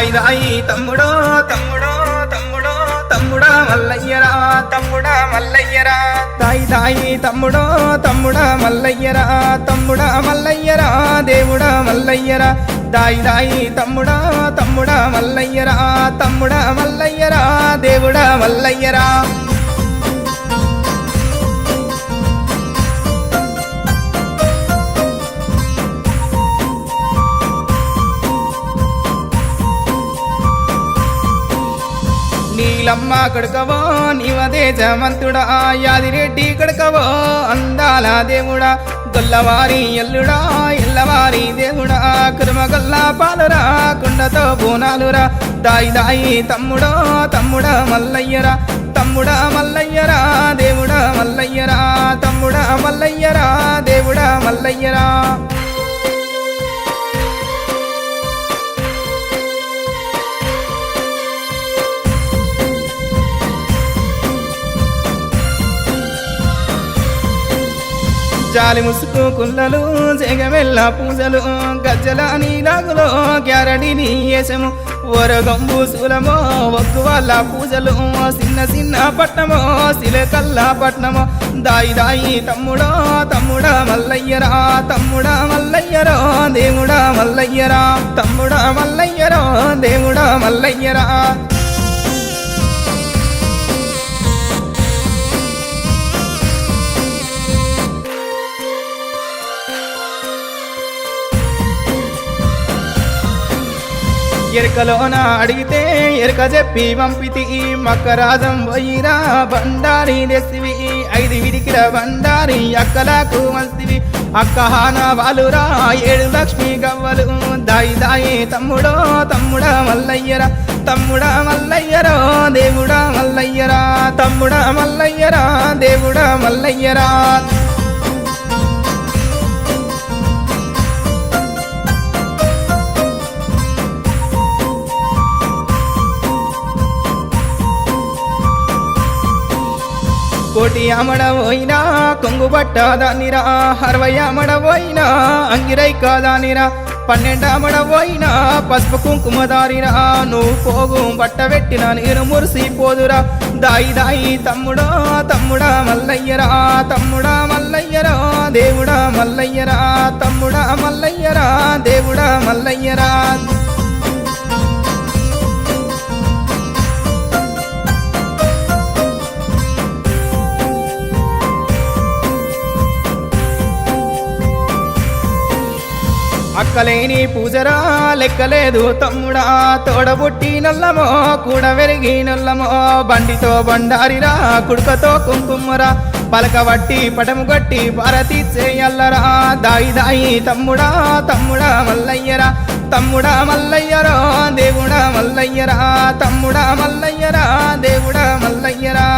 దాయి దాయి తమ్ముడో తమ్ముడో తమ్ముడో తమ్ముడా మల్లయ్యరా తమ్ముడా మల్లయ్యరా దాయి దాయి తమ్ముడో తమ్ముడా మల్లయ్యరా తమ్ముడా మల్లయ్యరా దేవుడా మల్లయ్యరా దాయి దాయి తమ్ముడా తమ్ముడా మల్లయ్యరా తమ్ముడా మల్లయ్యరా దేవుడా మల్లయ్యరా నీలమ్మ కడుకవో నీవదే జమంతుడా యాదిరెడ్డి కడుకవో అందాల దేవుడా గొల్లవారి ఎల్లుడా ఎల్లవారి దేవుడా కురుమగొల్ల పాలురా కుండతో బోనాలురా దాయి దాయి తమ్ముడో తమ్ముడా మల్లయ్యరా తమ్ముడా మల్లయ్యరా దేవుడా మల్లయ్యరా తమ్ముడా మల్లయ్యరా దేవుడా మల్లయ్యరా జాలి ముసుకు కుల్లలు జగమెల్ల పూజలు గజ్జల నీలాగులో గ్యారడిని వేసము ఒరగంబు శూలమో ఒగ్గు వాళ్ళ పూజలు చిన్న చిన్న పట్నమో సిలకల్లా పట్నమో దాయి దాయి తమ్ముడో తమ్ముడా మల్లయ్యరా తమ్ముడా మల్లయ్యరో దేవుడా మల్లయ్యరా తమ్ముడా మల్లయ్యరో దేవుడా మల్లయ్యరా ఎరకలోన అడిగితే ఎరక చెప్పి పంపితి మక్కరాజం పోయిరా బండారి తెసివి 5 విడికిల బండారి అక్కలకు మల్సివి అక్కహాన వాలురా 7 లక్ష్మి గవ్వలు దాయి దాయి తమ్ముడో తమ్ముడా మల్లయ్యరా తమ్ముడా మల్లయ్యరో దేవుడా మల్లయ్యరా తమ్ముడా మల్లయ్యరా దేవుడా మల్లయ్యరా కోటి అమడవోయినా కొంగు బట్ట దానిరా 60 అమడవోయినా అంగిరై కాదానిరా 12 అమడవోయినా పసుపు కుంకుమ దారిరా నువ్వు పోగు బట్ట పెట్టిన నేను మురిసిపోదురా దాయి దాయి తమ్ముడో తమ్ముడా మల్లయ్యరా తమ్ముడా మల్లయ్యరా దేవుడా మల్లయ్యరా తమ్ముడా మల్లయ్యరా దేవుడా మల్లయ్యరా అక్కలేని పూజరా లెక్కలేదు తమ్ముడా తోడబుట్టి నల్లమో కూడా వెరిగి నల్లమో బండితో బండారిరా కుడుకతో కుంకుమరా పలకబట్టి పటము గట్టి భారతి చేయల్లరా దాయి దాయి తమ్ముడా తమ్ముడా మల్లయ్యరా తమ్ముడా మల్లయ్యరో దేవుడా మల్లయ్యరా తమ్ముడా మల్లయ్యరా దేవుడా మల్లయ్యరా